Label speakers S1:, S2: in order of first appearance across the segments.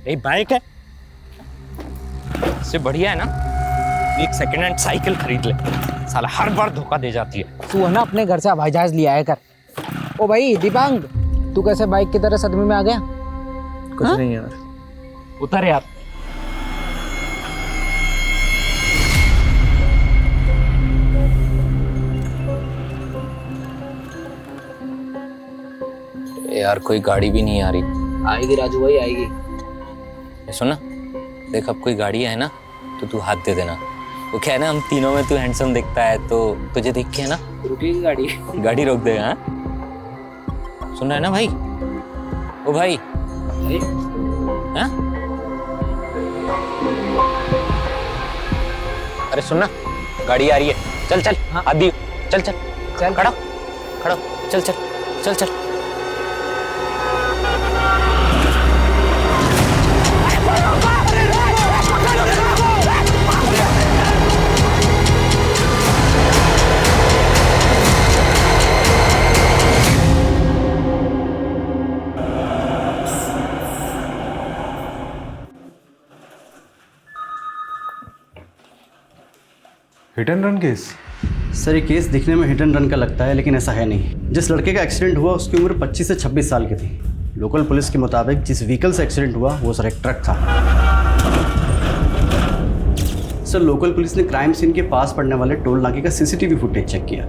S1: यही बाइक है, इससे बढ़िया है ना एक सेकंड हैंड साइकिल खरीद ले। साला हर बार धोखा दे जाती है।
S2: तू है ना अपने घर से हवाई जहाज ले आया कर। ओ भाई दीपांग, तू कैसे बाइक की तरह सदमे में आ गया?
S1: कुछ नहीं यार। उतर यार। यार कोई गाड़ी भी नहीं आ रही।
S2: आएगी राजू भाई, आएगी।
S1: सुन ना, देख अब कोई गाड़ी है ना तो तू हाथ दे देना। वो क्या है ना, हम तीनों में तू हैंडसम दिखता है तो तुझे देख के है ना
S2: रुकेगी गाड़ी।
S1: गाड़ी रोक देगा। हाँ सुन रहा है ना भाई? ओ भाई, हाँ? अरे सुन ना, गाड़ी आ रही है। चल चल। हाँ आदि, चल चल चल। खड़ा खड़ा, चल चल चल चल।
S3: Hit and run case?
S4: Sir ये केस दिखने में हिट एंड रन का लगता है, लेकिन ऐसा है नहीं। जिस लड़के का एक्सीडेंट हुआ उसकी उम्र 25 से 26 साल की थी। लोकल पुलिस के मुताबिक जिस व्हीकल से एक्सीडेंट हुआ वो सर एक ट्रक था। सर लोकल पुलिस ने क्राइम सीन के पास पड़ने वाले टोल नाके का सीसीटीवी फुटेज चेक किया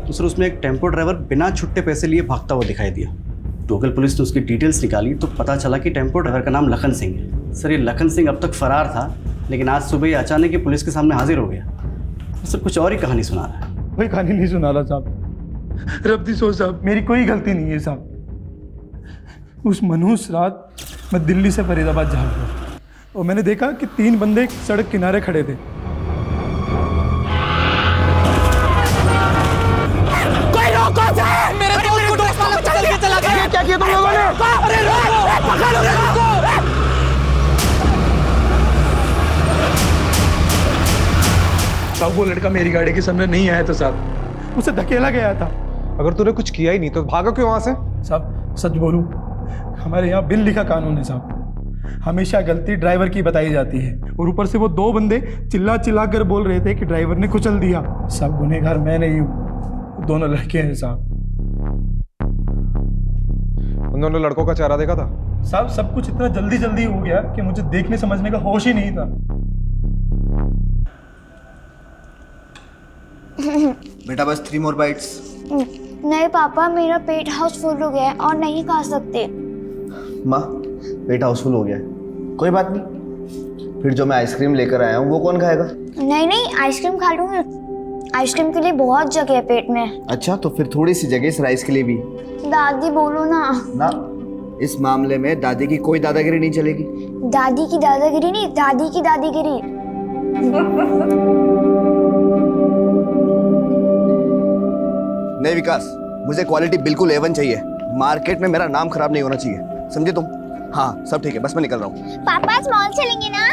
S4: तो सर उसमें एक टेम्पो ड्राइवर बिना छुट्टे पैसे लिए भागता हुआ दिखाई दिया। लोकल पुलिस ने उसकी डिटेल्स निकाली तो पता चला कि टेम्पो ड्राइवर का नाम लखन सिंह है। सर ये लखन सिंह अब तक फरार था, लेकिन आज सुबह ही अचानक ही पुलिस के सामने हाजिर हो गया। सर कुछ और ही कहानी सुना रहा है।
S3: कोई कहानी नहीं सुना रहा साहब। रब्दी सोच साहब, मेरी कोई गलती नहीं है साहब। उस मनहूस रात मैं दिल्ली से फरीदाबाद जा रहा था और मैंने देखा कि 3 बंदे सड़क किनारे खड़े थे।
S1: कोई रोको सर, मेरे दोस्त को चल के चला गया। क्या किया तुम लोगों ने? अरे रोको, पकड़ो रोको।
S3: साहब वो लड़का मेरी गाड़ी के सामने नहीं आया था साहब, उसे धकेला गया था।
S5: अगर तूने कुछ किया ही नहीं तो भागा क्यों वहां से?
S3: साहब सच बोलूं, हमारे यहाँ बिन लिखा कानून है साहब। हमेशा गलती ड्राइवर की बताई जाती है और ऊपर से वो 2 बंदे चिल्ला चिल्ला कर बोल रहे थे कि ड्राइवर ने कुचल दिया। सब गुनहगार मैं नहीं हूँ, दोनों लड़के हैं साहब।
S5: उन दोनों लड़कों का चेहरा देखा था?
S3: साहब सब कुछ इतना जल्दी जल्दी हो गया कि मुझे देखने समझने का होश ही नहीं था।
S6: बेटा बस 3 more bites।
S7: नहीं पापा, मेरा पेट हाउसफुल हो गया है और नहीं खा सकते।
S6: माँ पेट हाउसफुल हो गया है, कोई बात नहीं। फिर जो मैं आइसक्रीम लेकर आया हूँ वो कौन खाएगा?
S7: नहीं नहीं, आइसक्रीम खा लूंगी। आइसक्रीम के लिए बहुत जगह है पेट में।
S6: अच्छा तो फिर थोड़ी सी जगह इस राइस के लिए भी।
S7: दादी बोलो ना।
S6: ना, इस मामले में दादी की कोई दादागिरी नहीं चलेगी।
S7: दादी की दादागिरी नहीं, दादी की दादीगिरी।
S6: नहीं विकास, मुझे क्वालिटी बिल्कुल A1 चाहिए। मार्केट में मेरा नाम खराब नहीं होना चाहिए, समझे तुम? हाँ सब ठीक है, बस मैं निकल रहा हूँ।
S7: पापा आज मॉल चलेंगे ना?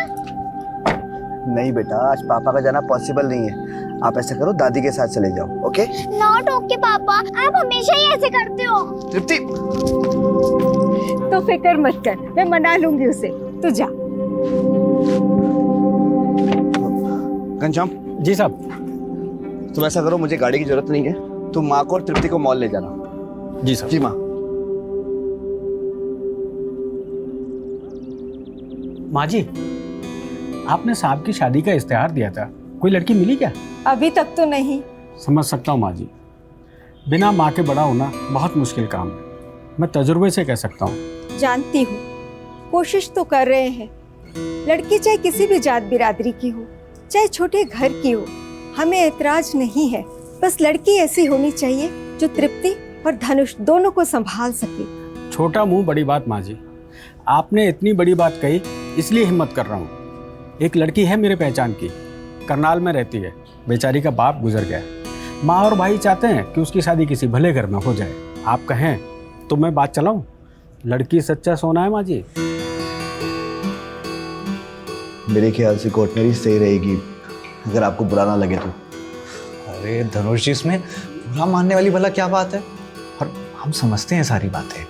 S6: नहीं बेटा, आज पापा का जाना पॉसिबल नहीं है। आप ऐसा करो, दादी के साथ चले जाओ। ओके?
S7: नॉट ओके पापा, आप हमेशा ही ऐसे करते हो।
S6: तृप्ति,
S8: तो फिक्र मत कर, मैं मना लूंगी उसे, तू जा।
S6: घनश्याम।
S2: जी साहब।
S6: तुम ऐसा करो, मुझे गाड़ी की जरूरत नहीं है, तुम माँ को और तृप्ति को मॉल ले जाना।
S2: जी साहब।
S6: जी माँ।
S2: माँ जी, आपने साहब की शादी का इश्तेहार दिया था, कोई लड़की मिली क्या?
S8: अभी तक तो नहीं।
S2: समझ सकता हूँ माँ जी, बिना माँ के बड़ा होना बहुत मुश्किल काम है। मैं तजुर्बे से कह सकता हूँ।
S8: जानती हूँ, कोशिश तो कर रहे हैं। लड़की चाहे किसी भी जात बिरादरी की हो, चाहे छोटे घर की हो, हमें ऐतराज नहीं है। बस लड़की ऐसी होनी चाहिए जो तृप्ति और धनुष दोनों को संभाल सके।
S2: छोटा मुंह बड़ी बात माँ जी, आपने इतनी बड़ी बात कही इसलिए हिम्मत कर रहा हूँ। एक लड़की है मेरे पहचान की, करनाल में रहती है, बेचारी का बाप गुजर गया। माँ और भाई चाहते हैं कि उसकी शादी किसी भले घर में हो जाए। आप कहें तो मैं बात चलाऊं? लड़की सच्चा सोना है माँ जी।
S6: मेरे ख्याल से कोर्टनरी सही रहेगी, अगर आपको बुरा ना लगे तो।
S9: अरे धनुष जी, इसमें बुरा मानने वाली भला क्या बात है? और हम समझते हैं सारी बातें,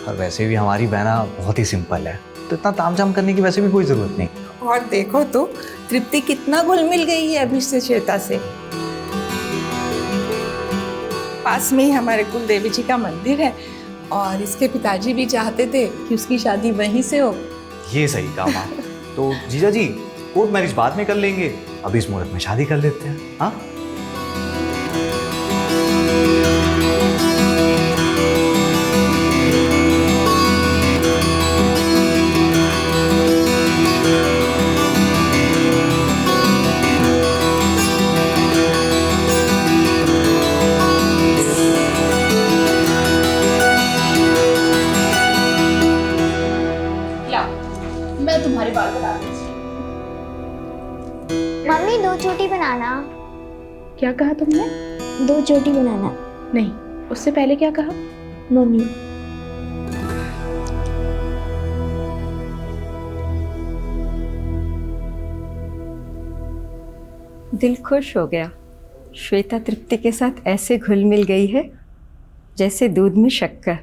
S9: और वैसे भी हमारी बहना बहुत ही सिंपल है, तो इतना तामझाम करने की वैसे भी कोई जरूरत नहीं।
S10: और देखो तो तृप्ति कितना घुल मिल गई है अभी से श्वेता से। पास में ही हमारे कुल देवी जी का मंदिर है और इसके पिताजी भी चाहते थे कि उसकी शादी वहीं से हो।
S9: ये सही काम आप। तो जीजा जी कोर्ट मैरिज बाद में कर लेंगे, अभी इस मुहूर्त में शादी कर लेते हैं। हाँ
S11: मैं तुम्हारे बाल बना दूँ।
S7: मम्मी 2 चोटी बनाना।
S11: क्या कहा तुमने?
S7: 2 चोटी बनाना।
S11: नहीं, उससे पहले क्या कहा?
S7: मम्मी
S8: दिल खुश हो गया। श्वेता तृप्ति के साथ ऐसे घुल मिल गई है जैसे दूध में शक्कर।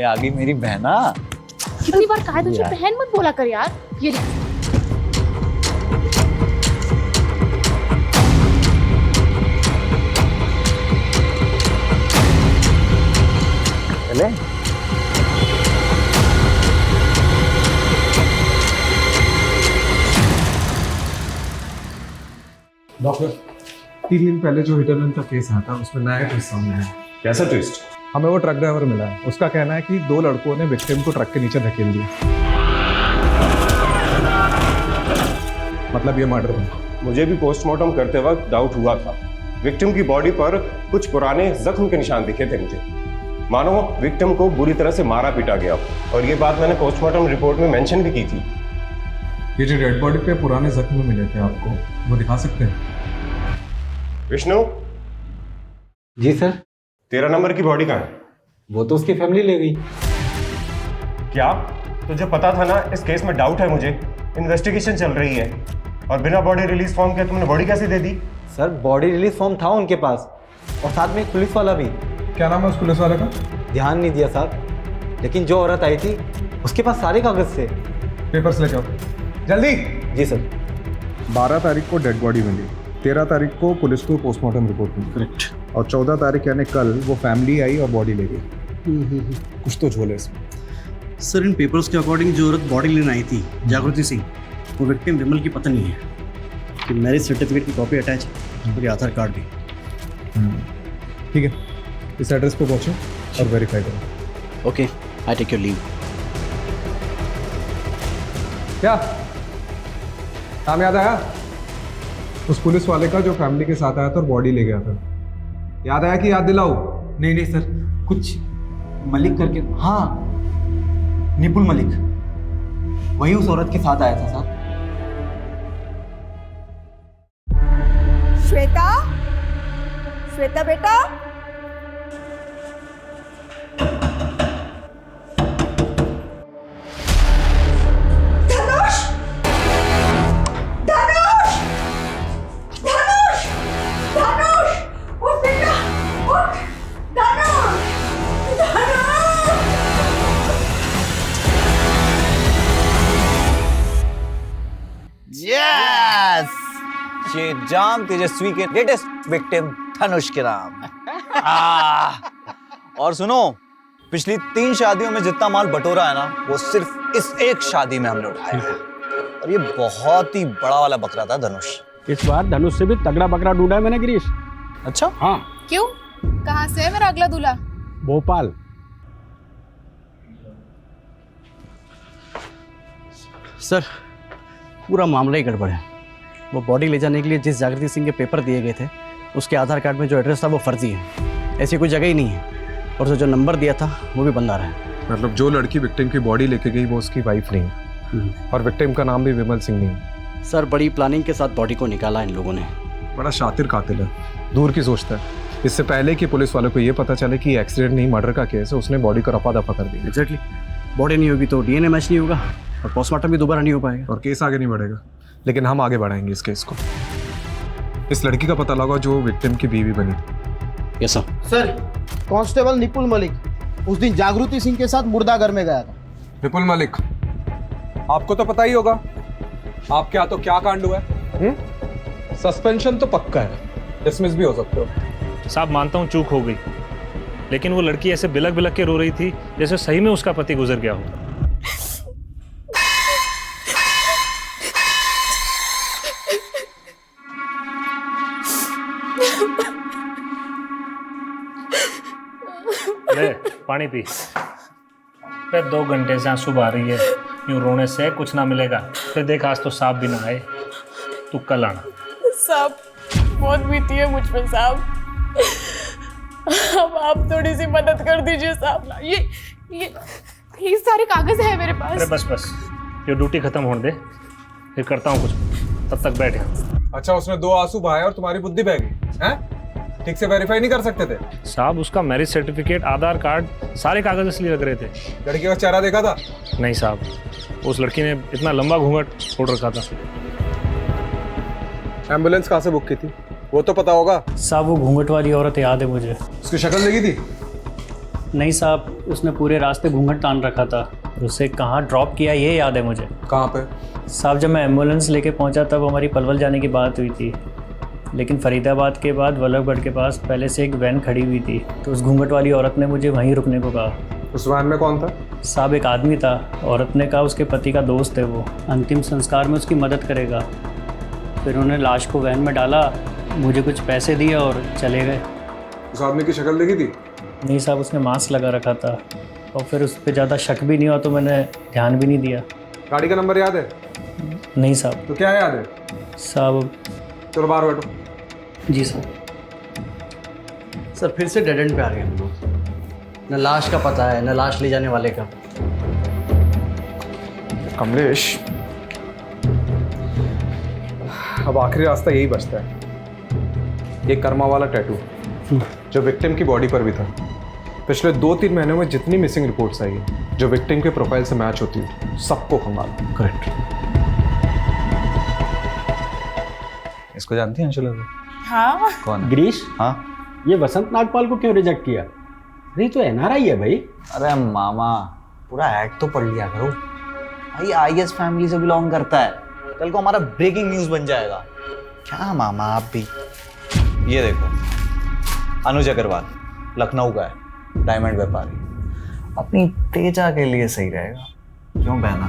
S9: आ गई मेरी बहना।
S11: कितनी बार कहा है तुझे बहन मत बोला कर यार। ये
S9: चले
S5: डॉक्टर 3 दिन पहले जो हिट एंड रन का केस आया था उसमें नया ट्विस्ट सामने आया।
S12: कैसा ट्विस्ट?
S5: हमें वो ट्रक ड्राइवर मिला है, उसका कहना है कि 2 लड़कों ने विक्टिम को ट्रक के नीचे धकेल दिया। मतलब ये मर्डर है।
S12: मुझे भी पोस्टमार्टम करते वक्त डाउट हुआ था। विक्टिम की बॉडी पर कुछ पुराने जख्म के निशान दिखे थे मुझे, मानो विक्टिम को बुरी तरह से मारा पीटा गया। और ये बात मैंने पोस्टमार्टम रिपोर्ट में मेंशन भी की थी।
S5: ये जो डेड बॉडी पे पुराने जख्म मिले थे आपको, वो दिखा सकते हैं?
S12: विष्णु
S9: जी सर।
S12: 13 नंबर की बॉडी कहाँ है?
S9: वो तो उसकी फैमिली ले गई।
S12: क्या तुझे पता था ना इस केस में डाउट है मुझे? इन्वेस्टिगेशन चल रही है और बिना बॉडी रिलीज फॉर्म के तुमने बॉडी कैसे दे दी?
S9: सर बॉडी रिलीज फॉर्म था उनके पास और साथ में एक पुलिस वाला भी।
S5: क्या नाम है उस पुलिस वाले का?
S9: ध्यान नहीं दिया साहब, लेकिन जो औरत आई थी उसके पास सारे कागज थे।
S5: पेपर्स लेके आओ जल्दी।
S9: जी सर।
S5: 12 तारीख को डेड बॉडी मिली, 13 तारीख को पुलिस को पोस्टमार्टम रिपोर्ट मिली।
S3: करेक्ट।
S5: और 14 तारीख यानी कल वो फैमिली आई और बॉडी ले गई। कुछ तो झोल है इसमें।
S4: सर इन पेपर्स के अकॉर्डिंग जो औरत बॉडी लेने आई थी, जागृति सिंह, वो विक्टिम विमल की पत्नी है। कि मैरिज सर्टिफिकेट की कॉपी अटैच है और ये आधार कार्ड भी।
S5: ठीक है, इस एड्रेस पे पहुंचो और वेरीफाई करो।
S4: Okay, I take your leave.
S5: क्या नाम याद आया उस पुलिस वाले का जो फैमिली के साथ आया था और बॉडी ले गया था? याद आया कि याद दिलाओ?
S9: नहीं सर, कुछ मलिक करके। हाँ, निपुल मलिक, वही उस औरत के साथ आया था साहब।
S8: श्वेता, श्वेता बेटा, धनुष, धनुष, धनुष, धनुष, उठ बेटा, उठ, धनुष, धनुष।
S6: यस!
S13: जाम तेजस्वी के लेटेस्ट विक्टिम धनुष के नाम। और सुनो, पिछली 3 शादियों में जितना माल बटोरा है ना, वो सिर्फ इस एक शादी में हमने उठाया है। और ये बहुत ही बड़ा वाला बकरा था धनुष।
S2: इस बार धनुष से भी तगड़ा बकरा ढूंढा है मैंने गिरीश।
S13: अच्छा?
S2: हाँ।
S11: क्यों? कहाँ से है मेरा अगला दूल्हा?
S2: भोपाल।
S4: सर, पूरा मामला ही गड़बड़ है। वो बॉडी ले जाने के लिए जिस जागृति सिंह के पेपर दिए गए थे, उसके आधार कार्ड में जो एड्रेस था वो फर्जी है। ऐसी कोई जगह ही नहीं है। और जो नंबर दिया था वो भी बंद आ रहा है।
S5: मतलब जो लड़की विक्टिम की बॉडी लेके गई वो उसकी वाइफ नहीं है, और विक्टिम का नाम भी विमल सिंह नहीं है।
S4: सर, बड़ी प्लानिंग के साथ बॉडी को निकाला इन लोगों ने।
S5: बड़ा शातिर कातिल है, दूर की सोचता है। इससे पहले कि पुलिस वालों को ये पता चले कि एक्सीडेंट नहीं मर्डर का केस है, उसने बॉडी को रफा दफा कर दिया।
S4: एग्जैक्टली। बॉडी नहीं होगी तो डीएनए मैच नहीं होगा और पोस्टमार्टम भी दोबारा नहीं हो पाएगा
S5: और केस आगे नहीं बढ़ेगा। लेकिन हम आगे बढ़ाएंगे इस केस को। इस लड़की का पता लगा जो विक्टिम की बीवी बनी।
S4: Yes sir.
S9: Sir, constable nipple Malik उस दिन जागृति सिंह के साथ मुर्दाघर में गया था।
S5: विपुल मलिक, आपको तो पता ही होगा आपके हाथों क्या कांड हुआ है। सस्पेंशन तो पक्का है, डिसमिस भी हो सकते हो।
S14: साहब, मानता हूँ चूक हो गई, लेकिन वो लड़की ऐसे बिलक बिलक के रो रही थी जैसे सही में उसका पति गुजर गया हो। ले पानी पी। फिर 2 घंटे से आंसू बहा रही है, यूं रोने से कुछ ना मिलेगा। फिर देख, आज तो सांप भी ना आए, तू कल आना।
S11: साहब, बहुत बीती है मुझ पे साहब। अब आप थोड़ी सी मदद कर दीजिए साहब। ये सारे कागज है मेरे पास।
S14: अरे बस, ये ड्यूटी खत्म होने दे, फिर करता हूँ कुछ। तब तक बैठ यहाँ।
S5: अच्छा, उसने 2 आंसू बहाए और तुम्हारी बुद्धि बह गई हैं? ठीक से वेरीफाई नहीं कर सकते थे?
S14: साहब, उसका मैरिज सर्टिफिकेट, आधार कार्ड, सारे कागज असली लग रहे थे।
S5: लड़की का चेहरा देखा था?
S14: नहीं साहब, उस लड़की ने इतना लंबा घूंघट छोड़ रखा था।
S5: एम्बुलेंस कहाँ से बुक की थी वो तो पता होगा?
S15: साहब, वो घूंघट वाली औरत याद है मुझे।
S5: उसकी शक्ल देखी थी?
S15: नहीं साहब, उसने पूरे रास्ते घूंघट तान रखा था। उसे कहाँ ड्रॉप किया ये याद है मुझे।
S5: कहाँ पे?
S15: साहब, जब मैं एम्बुलेंस लेके पहुंचा तब हमारी पलवल जाने की बात हुई थी, लेकिन फरीदाबाद के बाद वल्लभगढ़ के पास पहले से एक वैन खड़ी हुई थी, तो उस घूंघट वाली औरत ने मुझे वहीं रुकने को कहा।
S5: उस वैन में कौन था?
S15: साहब, एक आदमी था। औरत ने कहा उसके पति का दोस्त है, वो अंतिम संस्कार में उसकी मदद करेगा। फिर उन्होंने लाश को वैन में डाला, मुझे कुछ पैसे दिए और चले गए।
S5: उस आदमी की शक्ल देखी थी?
S15: नहीं साहब, उसने मास्क लगा रखा था और फिर उस पर ज़्यादा शक भी नहीं हुआ तो मैंने ध्यान भी नहीं दिया।
S5: गाड़ी का नंबर याद है?
S15: नहीं साहब।
S5: तो क्या याद है?
S15: साहब,
S5: चलो बाहर बैठो।
S15: जी सर।
S4: सर, फिर से डेड एंड पे आ रहे हैं हम लोग। न लाश का पता है, न लाश ले जाने वाले का।
S5: कमलेश, अब आखिरी रास्ता यही बचता है, एक कर्मा वाला टैटू जो विक्टिम की बॉडी पर भी था। पिछले 2-3 महीनों में जितनी मिसिंग रिपोर्ट्स आई है जो विक्टिम के प्रोफाइल से मैच होती है, सबको खंगाल।
S4: करेक्ट।
S13: इसको जानती हैं अंशुला?
S11: हाँ।
S13: कौन?
S2: गिरीश,
S6: हाँ,
S2: ये वसंत नागपाल को क्यों रिजेक्ट किया? नहीं तो एनआरआई है भाई।
S13: अरे मामा, पूरा एक्ट तो पढ़ लिया करो भाई। आईएस फैमिली से बिलोंग करता है, कल को हमारा ब्रेकिंग न्यूज बन जाएगा। क्या मामा आप भी। ये देखो, अनुज अग्रवाल, लखनऊ का है, डायमंड व्यापारी। अपनी तेजा के लिए सही रहेगा। क्यों बहना?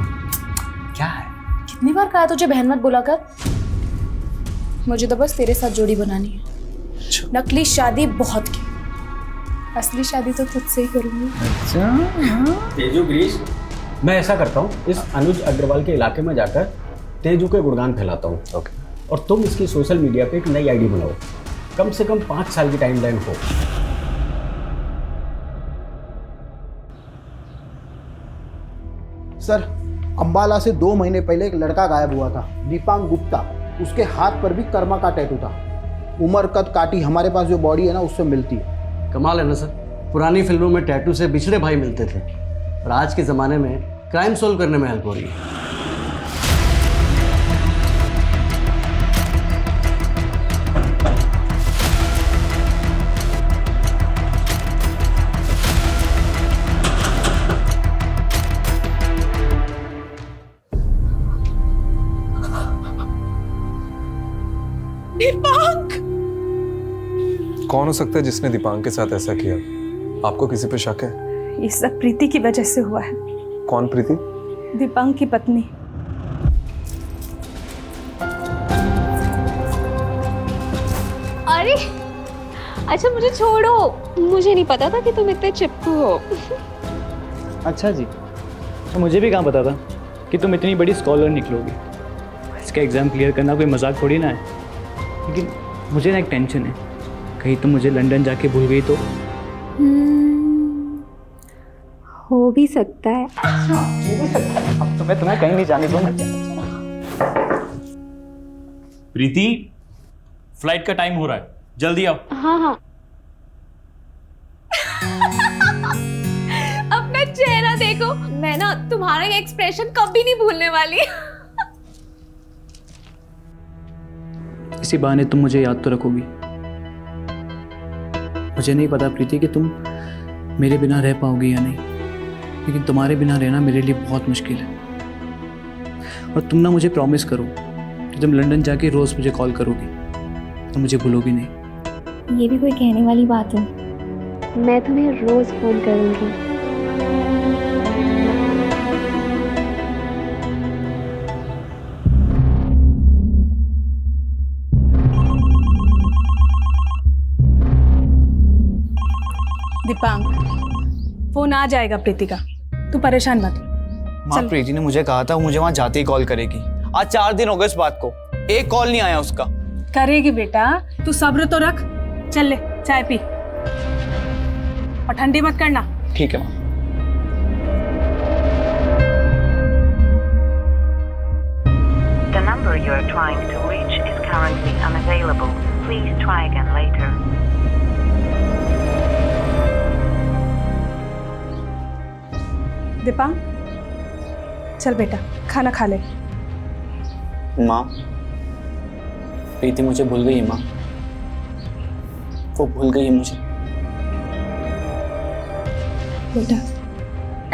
S13: क्या है?
S11: कितनी बार कहा तुझे बहन मत बोला कर। मुझे तो बस तेरे साथ जोड़ी बनानी है। नकली शादी बहुत की, असली शादी तो तुझसे ही करूंगी।
S13: अच्छा।
S2: तेजू गिरीश, मैं ऐसा करता हूँ, इस अनुज अग्रवाल के इलाके में जाकर तेजू के गुणगान फैलाता हूँ।
S13: ओके।
S2: और तुम इसकी सोशल मीडिया पे एक नई आईडी बनाओ, कम से कम 5 साल की टाइमलाइन हो।
S9: सर, अंबाला से 2 महीने पहले एक लड़का गायब हुआ था, दीपांग गुप्ता। उसके हाथ पर भी कर्मा का टैटू था। उम्र कद काटी हमारे पास जो बॉडी है ना, उससे मिलती है।
S4: कमाल है ना सर, पुरानी फिल्मों में टैटू से बिछड़े भाई मिलते थे, और आज के ज़माने में क्राइम सोल्व करने में हेल्प हो रही है।
S11: दीपांक!
S5: कौन हो सकता है जिसने दीपांक के साथ ऐसा किया? आपको किसी पे शक है?
S11: ये सब प्रीति की वजह से हुआ है।
S5: कौन प्रीति?
S11: दीपांक की पत्नी।
S16: अरे अच्छा मुझे छोड़ो, मुझे नहीं पता था कि तुम इतने चिपकू हो।
S15: अच्छा जी, तो मुझे भी कहाँ पता था कि तुम इतनी बड़ी स्कॉलर निकलोगी। इसका एग्ज़ाम क्लियर करना कोई मजाक थोड़ी ना है। लेकिन मुझे ना एक टेंशन है, कहीं तुम मुझे लंदन जाके भूल गई तो।
S16: हो भी सकता है।
S15: अब तो मैं तुम्हें कहीं नहीं जाने दूंगा।
S17: प्रीति, फ्लाइट का टाइम हो रहा है, जल्दी आओ।
S16: हाँ हाँ। अपना चेहरा देखो, मैं ना तुम्हारा ये एक्सप्रेशन कभी नहीं भूलने वाली।
S15: इसी बहाने तुम मुझे याद तो रखोगी। मुझे नहीं पता प्रीति कि तुम मेरे बिना रह पाओगी या नहीं, लेकिन तुम्हारे बिना रहना मेरे लिए बहुत मुश्किल है। और तुम ना मुझे प्रॉमिस करो कि तुम लंदन जाके रोज़ मुझे कॉल करोगी, तो मुझे भूलोगी नहीं।
S7: ये भी कोई कहने वाली बात है?
S16: मैं तुम्हें रोज फोन करूंगी।
S11: दीपांक, फोन आ जाएगा प्रीति का, तू परेशान मत हो।
S13: माँ, प्रीति ने मुझे कहा था वो मुझे वहां जाते ही कॉल करेगी। आज 4 दिन हो गए इस बात को, एक कॉल नहीं आया उसका।
S11: करेगी बेटा, तू सब्र तो रख। चल ले चाय पी और ठंडी मत करना।
S13: ठीक है माँ।
S18: The number you are trying to reach is currently unavailable. Please try again later.
S11: Deepank, चल बेटा खाना खा ले।
S15: माँ, प्रीति मुझे भूल गई है माँ, वो भूल गई है मुझे।
S11: बेटा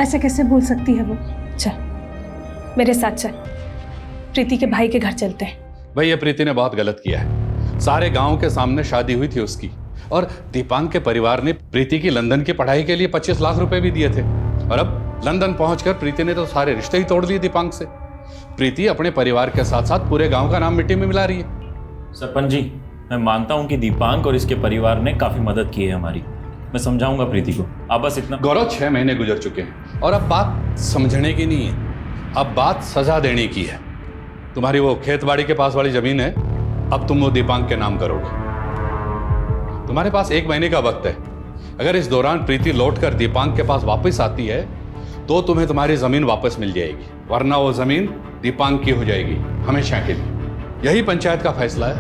S11: ऐसे कैसे भूल सकती है वो? चल मेरे साथ चल, प्रीति के भाई के घर चलते हैं।
S19: भैया प्रीति ने बहुत गलत किया है। सारे गांव के सामने शादी हुई थी उसकी, और दीपांक के परिवार ने प्रीति की लंदन की पढ़ाई के लिए 25 लाख रुपए भी दिए थे। और अब लंदन पहुंचकर प्रीति ने तो सारे रिश्ते ही तोड़ दिए दीपांक से। प्रीति अपने परिवार के साथ साथ पूरे गांव का नाम मिट्टी में मिला रही है।
S17: सरपंच जी, मैं मानता हूं कि दीपांक और इसके परिवार ने काफी मदद की है हमारी। मैं समझाऊंगा प्रीति को, आप बस इतना।
S19: गौरव, 6 महीने गुजर चुके हैं और अब बात समझने की नहीं है, अब बात सजा देने की है। तुम्हारी वो खेतबाड़ी के पास वाली जमीन है, अब तुम वो दीपांक के नाम करोगे। तुम्हारे पास 1 महीने का वक्त है। अगर इस दौरान प्रीति लौटकर दीपांक के पास वापस आती है तो तुम्हें तुम्हारी जमीन वापस मिल जाएगी, वरना वो जमीन दीपांक की हो जाएगी हमेशा के लिए। यही पंचायत का फैसला है।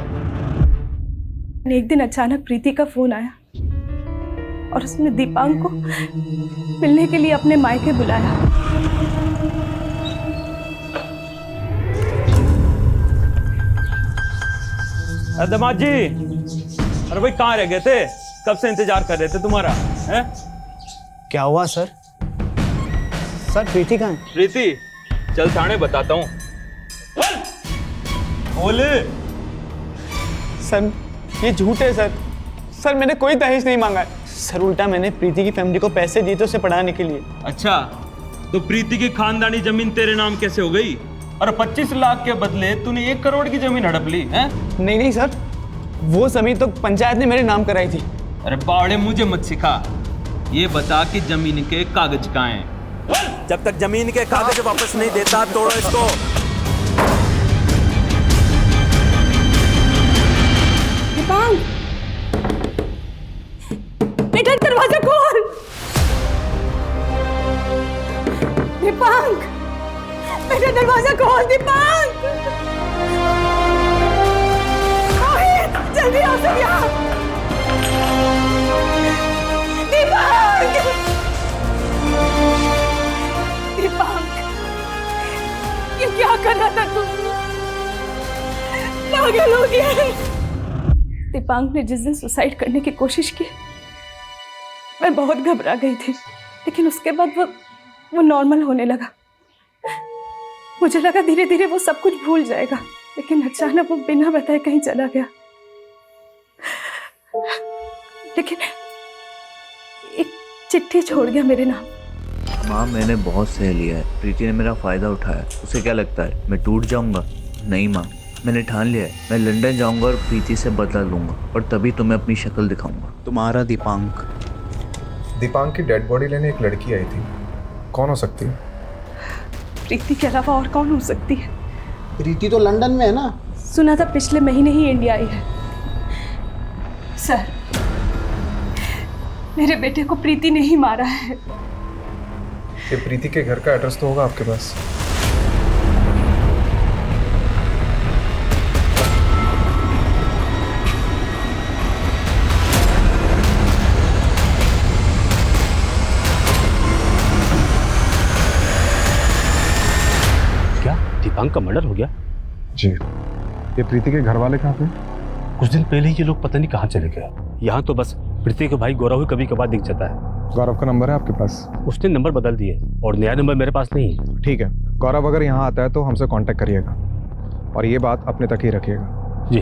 S11: एक दिन अचानक प्रीति का फोन आया और उसने दीपांक को मिलने के लिए अपने मायके बुलाया।
S17: दामाद जी, अरे भाई कहाँ रह गए थे? कब से इंतजार कर रहे थे तुम्हारा, हैं?
S13: क्या हुआ सर? सर प्रीति कहाँ है?
S17: प्रीति, चल थाने बताता हूँ। बोले
S20: सर, ये झूठ है सर। सर मैंने कोई दहेज नहीं मांगा है सर, उल्टा मैंने प्रीति की फैमिली को पैसे दिए थे उसे पढ़ाने के लिए।
S17: अच्छा, तो प्रीति की खानदानी जमीन तेरे नाम कैसे हो गई? और 25 लाख के बदले तूने 1 करोड़ की जमीन हड़प ली है?
S20: नहीं सर, वो जमीन तो पंचायत ने मेरे नाम कराई थी।
S17: अरे बावड़े, मुझे मत सिखा। ये बता कि जमीन के कागज कहाँ हैं?
S21: जब तक जमीन के कागज वापस नहीं देता तोड़ो इसको।
S11: दीपांक, बेटा दरवाजा खोल। दीपांक, बेटा दरवाजा खोल। दीपांक, जल्दी आओ सब यहाँ। दीपांक, दीपांक, ये क्या कर रहा था तू? पागल हो गया है। दीपांक ने जिस दिन सुसाइड करने की कोशिश की, मैं बहुत घबरा गई थी, लेकिन उसके बाद वो नॉर्मल होने लगा। मुझे लगा धीरे धीरे वो सब कुछ भूल जाएगा, लेकिन अचानक वो बिना बताए कहीं चला गया। लेकिन एक चिट्ठी छोड़ गया मेरे नाम।
S13: माँ मैंने बहुत सह लिया है, प्रीति ने मेरा फ़ायदा उठाया। उसे क्या लगता है मैं टूट जाऊंगा? नहीं माँ, मैंने ठान लिया है, मैं लंदन जाऊंगा और प्रीति से बदला लूंगा और तभी तुम्हें अपनी शक्ल दिखाऊंगा। तुम्हारा दीपांक।
S5: दीपांक की डेड बॉडी लेने एक लड़की आई थी, कौन हो सकती है?
S11: प्रीति के अलावा और कौन हो सकती है?
S9: प्रीति तो लंदन में है ना।
S11: सुना था पिछले महीने ही इंडिया आई है। सर, मेरे बेटे को प्रीति ने ही मारा है।
S5: ये प्रीति के घर का एड्रेस तो होगा आपके पास?
S1: क्या दीपांक का मर्डर हो गया?
S5: जी। ये प्रीति के घर वाले कहाँ पे?
S1: कुछ दिन पहले ही ये लोग पता नहीं कहाँ चले गए। यहाँ तो बस प्रीति का भाई गौरव ही कभी कभार दिख जाता है।
S5: गौरव का नंबर है आपके पास?
S1: उसने नंबर बदल दिए और नया नंबर मेरे पास नहीं है।
S5: ठीक है, गौरव अगर यहाँ आता है तो हमसे कांटेक्ट करिएगा और ये बात अपने तक ही रखिएगा।
S1: जी।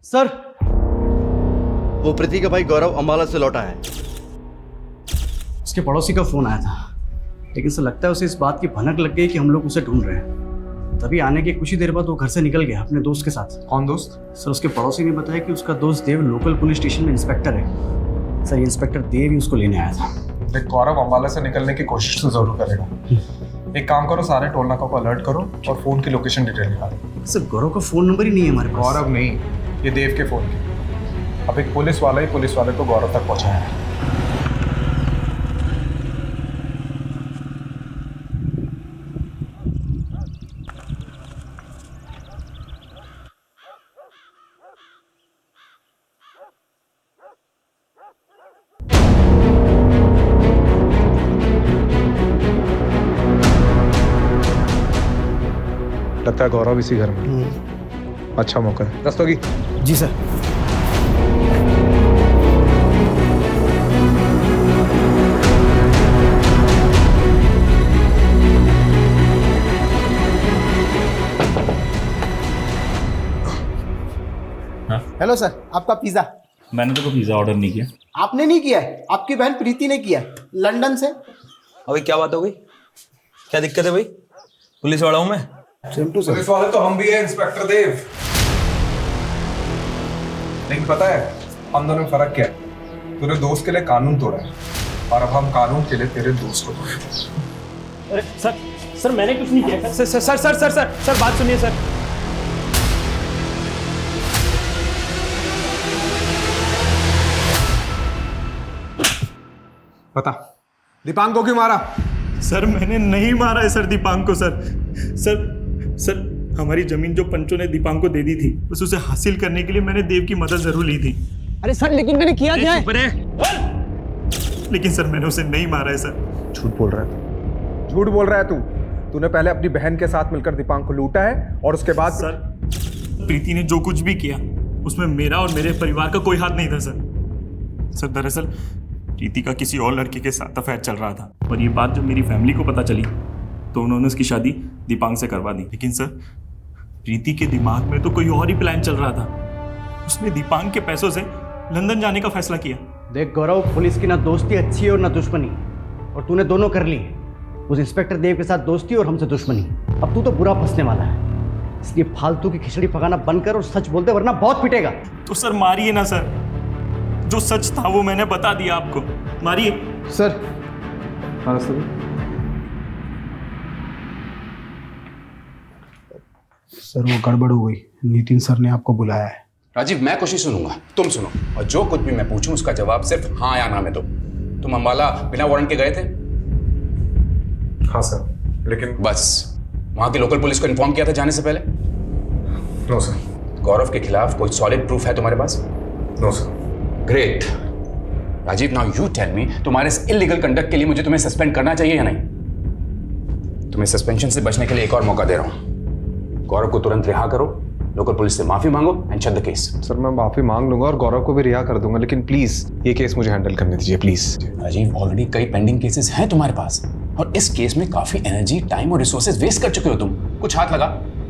S4: सर, वो प्रीति का भाई गौरव अम्बाला से लौटा है। उसके पड़ोसी का फोन आया था, लेकिन सर लगता है उसे इस बात की भनक लग गई कि हम लोग उसे ढूंढ रहे हैं। तभी आने के कुछ ही देर बाद वो घर से निकल गया अपने दोस्त के साथ।
S5: कौन दोस्त?
S4: सर, उसके पड़ोसी ने बताया कि उसका दोस्त देव लोकल पुलिस स्टेशन में इंस्पेक्टर है। सर, ये इंस्पेक्टर देव ही उसको लेने आया था।
S5: देख, गौरव अम्बाला से निकलने की कोशिश तो जरूर करेगा। एक काम करो, सारे टोल नाकों को अलर्ट करो और फोन की लोकेशन डिटेल निकालो।
S4: सर, गौरव का फोन नंबर ही नहीं है हमारे पास।
S5: गौरव नहीं, ये देव के फोन की। अब एक पुलिस वाला ही पुलिस वाले को गौरव तक पहुंचाया है। लगता है गौरव इसी घर में। अच्छा मौका है। रस्तोगी।
S2: जी सर।
S9: हेलो सर, आपका पिज्जा।
S17: मैंने तो कोई पिज्जा ऑर्डर नहीं किया।
S9: आपने नहीं किया है, आपकी बहन प्रीति ने किया है, लंदन से।
S21: अभी क्या बात हो गई? क्या दिक्कत है भाई? पुलिस वाला हूं मैं।
S5: पुलिस वाले तो हम भी हैं इंस्पेक्टर देव। लेकिन पता है हम दोनों में फर्क क्या है? तूने दोस्त के लिए कानून तोड़ा है और अब हम कानून के लिए तेरे दोस्त को तोड़ेंगे।
S17: अरे सर मैंने कुछ नहीं किया। सर बात सुनिए सर।
S5: बता, दीपांक को क्यों मारा?
S3: सर, मैंने नहीं मारा है सर दीपांक को। सर हमारी जमीन जो पंचों ने दीपांक को दे दी थी, बस उसे हासिल करने के लिए मैंने देव की मदद जरूर ली थी।
S20: अरे सर, लेकिन मैंने किया क्या है?
S3: लेकिन सर मैंने उसे नहीं मारा है सर।
S5: झूठ बोल रहा है तू। झूठ बोल रहा है तू। तूने पहले अपनी बहन के साथ मिलकर दीपांक को लूटा है और उसके बाद
S3: सर प्रीति ने जो कुछ भी किया उसमें मेरा और मेरे परिवार का कोई हाथ नहीं था सर। दरअसल प्रीति का किसी और लड़के के साथ अफेयर चल रहा था और ये बात जब मेरी फैमिली को पता चली तो उन्होंने उसकी शादी दीपांक से करवा दी। लेकिन सर, प्रीति के दिमाग में तो कोई और ही प्लान चल रहा था। उसने दीपांक के पैसों से लंदन जाने का फैसला किया।
S4: देख गौरव, पुलिस की ना दोस्ती अच्छी है और ना दुश्मनी, और तूने दोनों कर ली है। उस इंस्पेक्टर देव के साथ दोस्ती और हमसे दुश्मनी। अब तू तो बुरा फंसने वाला है, इसलिए फालतू की खिचड़ी पकाना बंद कर और सच बोलते, वरना बहुत पिटेगा।
S3: तो सर मारिए ना सर, जो सच था वो मैंने बता दिया आपको। मारिए
S9: सर।
S2: सर वो गड़बड़ हो गई, नितिन सर ने आपको बुलाया है।
S22: राजीव, मैं कुछ नहीं सुनूंगा, तुम सुनो, और जो कुछ भी मैं पूछूं उसका जवाब सिर्फ हाँ या ना में दो। तुम अम्बाला बिना वारंट के गए थे?
S5: हाँ सर, लेकिन
S22: बस वहां की लोकल पुलिस को इन्फॉर्म किया था जाने से पहले?
S5: No sir.
S22: गौरव के खिलाफ कोई सॉलिड प्रूफ है तुम्हारे पास?
S5: No sir.
S22: Great. Rajiv, now you tell me, तुम्हारे इस इलीगल कंडक्ट के लिए मुझे तुम्हें सस्पेंड करना चाहिए या नहीं? तुम्हें सस्पेंशन से बचने के लिए एक और मौका दे रहा हूं। गौरव को तुरंत रिहा करो, लोकल पुलिस से माफी मांगो and shut the case.
S5: Sir मैं माफी मांग लूंगा और गौरव को भी रिहा कर दूंगा, लेकिन प्लीज ये केस मुझे हैंडल करने दीजिए प्लीज।
S22: राजीव, ऑलरेडी कई पेंडिंग केसेस हैं तुम्हारे पास और इस केस में काफी एनर्जी, टाइम और रिसोर्सेज वेस्ट कर चुके हो तुम। कुछ हाथ लगा,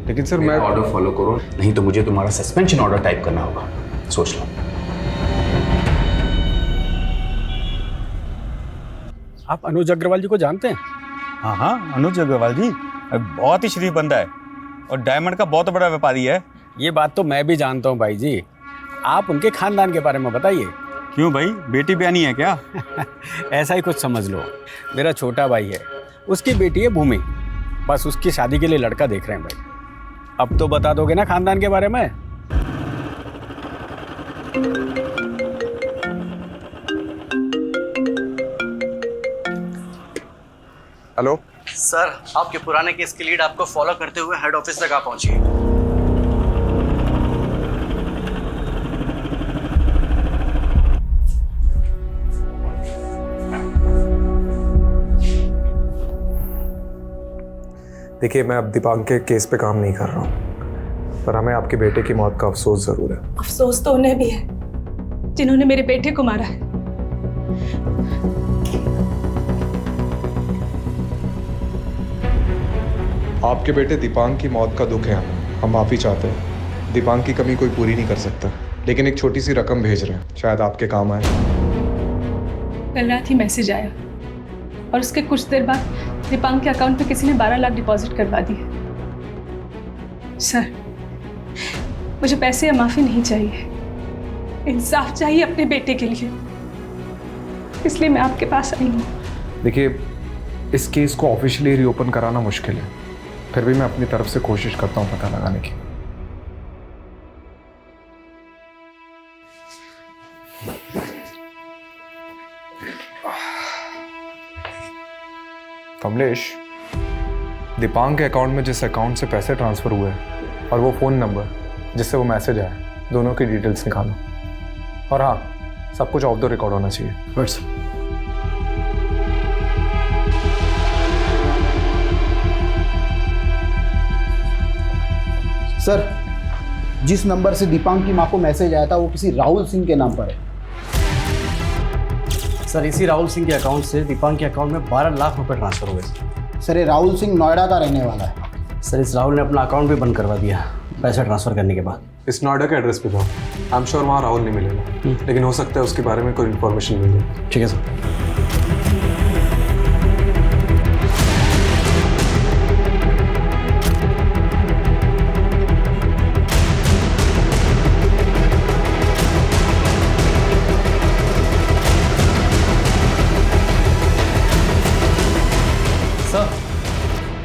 S5: लेकिन सर
S22: मैं ऑर्डर फॉलो करो, नहीं तो मुझे तुम्हारा सस्पेंशन ऑर्डर टाइप करना होगा। सोच लो।
S2: आप अनुज अग्रवाल जी को जानते हैं?
S10: हाँ हाँ, अनुज अग्रवाल जी बहुत ही शरीफ बंदा है और डायमंड का बहुत बड़ा व्यापारी है।
S2: ये बात तो मैं भी जानता हूँ भाई जी। आप उनके खानदान के बारे में बताइए।
S10: क्यों भाई, बेटी बयानी है क्या?
S2: ऐसा ही कुछ समझ लो। मेरा छोटा भाई है, उसकी बेटी है भूमि, बस उसकी शादी के लिए लड़का देख रहे हैं भाई। अब तो बता दोगे ना खानदान के बारे में?
S5: हेलो
S4: सर, आपके पुराने केस की लीड आपको फॉलो करते हुए हेड ऑफिस तक आ पहुंची है।
S5: देखिए, मैं अब दीपांक के केस पे काम नहीं कर रहा हूँ, पर हमें आपके बेटे की मौत का अफसोस जरूर है।
S11: अफसोस तो उन्हें भी है जिन्होंने मेरे बेटे को मारा है।
S5: आपके बेटे दीपांक की मौत का दुख है हमें, हम माफ़ी चाहते हैं। दीपांक की कमी कोई पूरी नहीं कर सकता, लेकिन एक छोटी सी रकम भेज रहे हैं, शायद आपके काम आए।
S11: कल रात ही मैसेज आया और उसके कुछ देर बाद दीपांक के अकाउंट पे किसी ने 12 लाख डिपॉजिट करवा दिए। सर, मुझे पैसे या माफी नहीं चाहिए, इंसाफ चाहिए अपने बेटे के लिए, इसलिए मैं आपके पास आई हूँ।
S5: देखिए, इस केस को ऑफिशियली रीओपन कराना मुश्किल है, फिर भी मैं अपनी तरफ से कोशिश करता हूँ पता लगाने की। कमलेश, दीपांक के अकाउंट में जिस अकाउंट से पैसे ट्रांसफर हुए और वो फ़ोन नंबर जिससे वो मैसेज आया, दोनों की डिटेल्स निकालो। और हाँ, सब कुछ ऑफ द रिकॉर्ड होना चाहिए।
S4: बस
S9: सर, जिस नंबर से दीपांक की मां को मैसेज आया था वो किसी राहुल सिंह के नाम पर है।
S4: सर, इसी राहुल सिंह के अकाउंट से दीपांक के अकाउंट में 12 लाख रुपए ट्रांसफर हुए।
S9: सर, ये राहुल सिंह नोएडा का रहने वाला है।
S4: सर, इस राहुल ने अपना अकाउंट भी बंद करवा दिया पैसा ट्रांसफर करने के बाद।
S5: इस नोएडा के एड्रेस पे जाओ, आई एम श्योर वहाँ राहुल नहीं मिलेगा, लेकिन हो सकता है उसके बारे में कोई इन्फॉर्मेशन मिल जाए।
S4: ठीक है सर।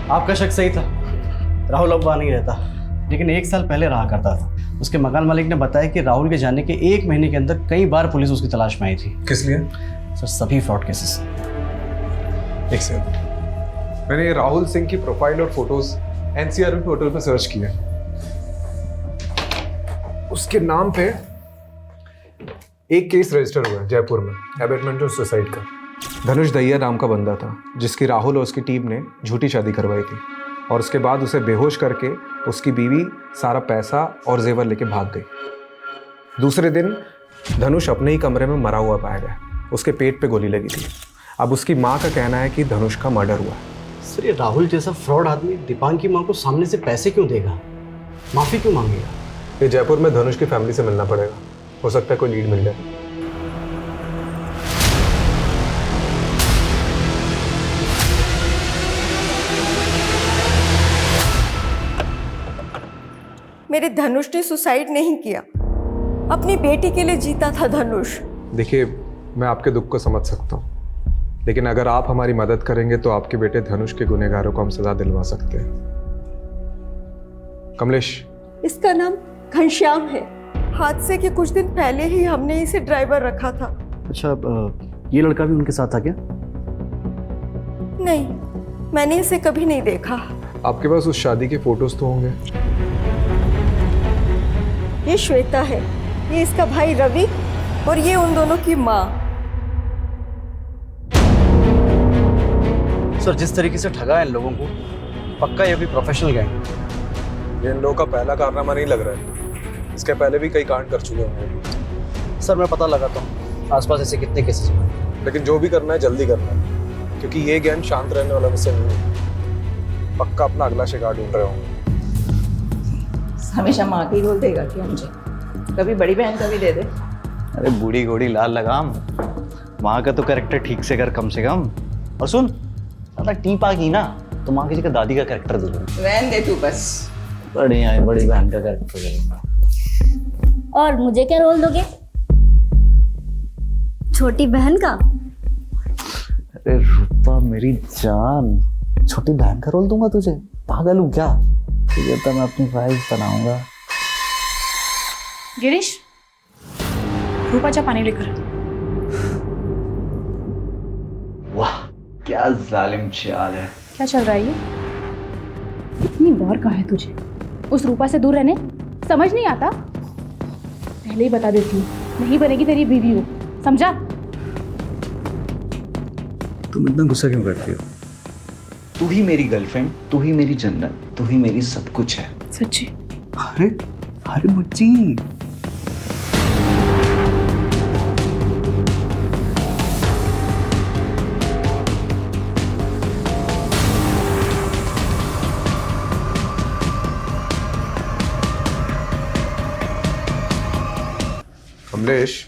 S4: आपका शक सही था, राहुल अब वहाँ नहीं रहता, लेकिन 1 साल पहले रहा करता था। उसके मकान मालिक ने बताया कि राहुल के जाने के 1 महीने के अंदर कई बार पुलिस उसकी तलाश में आई थी।
S5: किस लिए?
S4: सर, सभी फ्रॉड केसेस।
S5: एक सेकंड, मैंने राहुल सिंह की प्रोफाइल और फोटोज एनसीआर पोर्टल पर सर्च किया। उसके नाम पे एक केस रजिस्टर हुआ है जयपुर में, एबेटमेंट ऑफ सुसाइड का। धनुष दहिया नाम का बंदा था, जिसकी राहुल और उसकी टीम ने झूठी शादी करवाई थी और उसके बाद उसे बेहोश करके उसकी बीवी सारा पैसा और जेवर लेके भाग गई। दूसरे दिन धनुष अपने ही कमरे में मरा हुआ पाया गया, उसके पेट पे गोली लगी थी। अब उसकी माँ का कहना है कि धनुष का मर्डर हुआ।
S4: सर, ये राहुल जैसा फ्रॉड आदमी दीपांक की माँ को सामने से पैसे क्यों देगा, माफी क्यों मांगेगा?
S5: ये जयपुर में धनुष की फैमिली से मिलना पड़ेगा, हो सकता है कोई लीड मिल जाए।
S8: मेरे धनुष ने सुसाइड नहीं किया, अपनी बेटी के लिए जीता था धनुष।
S5: देखिए, मैं आपके दुख को समझ सकता हूँ, लेकिन अगर आप हमारी मदद करेंगे तो आपके बेटे धनुष के गुनहगारों को हम सजा दिलवा सकते हैं। कमलेश,
S8: इसका नाम घनश्याम है। हादसे के कुछ दिन पहले ही हमने इसे ड्राइवर रखा था।
S4: अच्छा, ये लड़का भी उनके साथ था क्या?
S8: नहीं, मैंने इसे कभी नहीं देखा।
S5: आपके पास उस शादी के फोटोज तो होंगे?
S8: ये श्वेता है, ये इसका भाई रवि और ये उन दोनों की माँ।
S4: सर, जिस तरीके से ठगा है इन लोगों को, पक्का ये भी प्रोफेशनल गैंग।
S5: ये इन लोगों का पहला कारनामा नहीं लग रहा है, इसके पहले भी कई कांड कर चुके होंगे।
S4: सर, मैं पता लगाता हूँ आसपास ऐसे कितने केसेस हुए,
S5: लेकिन जो भी करना है जल्दी करना है, क्योंकि ये गैंग शांत रहने वाला मिशन नहीं है। पक्का अपना अगला शिकार ढूंढ रहे होंगे।
S12: हमेशा माँ का ही रोल देगा क्या मुझे? कभी बड़ी बहन का भी दे दे।
S13: अरे बूढ़ी घोड़ी लाल लगाम, माँ का तो कैरेक्टर ठीक से कर कम से कम। और सुन, ज़्यादा टीप आ गई ना तो माँ की जगह दादी का कैरेक्टर दे दूँगा।
S12: रहने दे तू बस।
S13: बढ़िया है, बड़ी बहन का कैरेक्टर करूँगा।
S7: और मुझे क्या रोल दोगे? छोटी बहन का?
S13: अरे रूपा मेरी जान, छोटी बहन का रोल दूंगा तुझे? पागल हूँ क्या? तुझे तो मैं अपनी वाइफ बनाऊंगा।
S11: गिरीश, रूपा जा पानी लेकर।
S13: वाह क्या जालिम चाल है।
S11: क्या चल रहा है ये? इतनी बार कहा है तुझे उस रूपा से दूर रहने, समझ नहीं आता? पहले ही बता देती हूँ, नहीं बनेगी तेरी बीवी हो, समझा?
S13: तुम इतना गुस्सा क्यों करती हो? तू ही मेरी गर्लफ्रेंड, तू ही मेरी जन्नत, तू ही मेरी सब कुछ है।
S11: सच्ची?
S13: अरे अरे मुच्ची,
S5: कमलेश,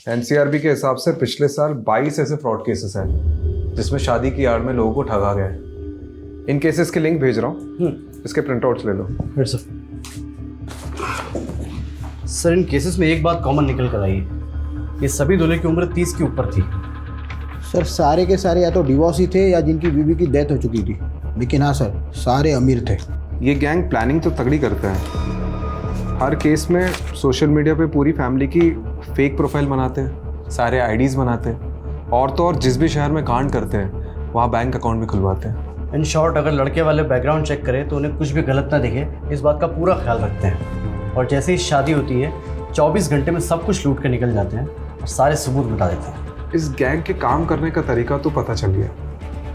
S5: एनसीआरबी के हिसाब से पिछले साल 22 ऐसे फ्रॉड केसेस हैं जिसमें शादी की आड़ में लोगों को ठगा गया है। इन केसेस के लिंक भेज रहा हूँ, इसके प्रिंटआउट्स ले लो।
S4: सर इन केसेस में एक बात कॉमन निकल कर आई है, ये सभी दूल्हे की उम्र 30 के ऊपर थी।
S9: सर सारे के सारे या तो डिवोर्स ही थे या जिनकी बीवी की डेथ हो चुकी थी, लेकिन हाँ सर सारे अमीर थे।
S5: ये गैंग प्लानिंग तो तगड़ी करता है। हर केस में सोशल मीडिया पे पूरी फैमिली की फेक प्रोफाइल बनाते हैं, सारे आईडीज़ बनाते हैं, और तो और जिस भी शहर में कांड करते हैं वहाँ बैंक अकाउंट भी खुलवाते हैं।
S4: इन शॉर्ट अगर लड़के वाले बैकग्राउंड चेक करें तो उन्हें कुछ भी गलत ना दिखे, इस बात का पूरा ख्याल रखते हैं। और जैसे ही शादी होती है 24 घंटे में सब कुछ लूट कर निकल जाते हैं और सारे सबूत मिटा देते हैं।
S5: इस गैंग के काम करने का तरीका तो पता चल गया,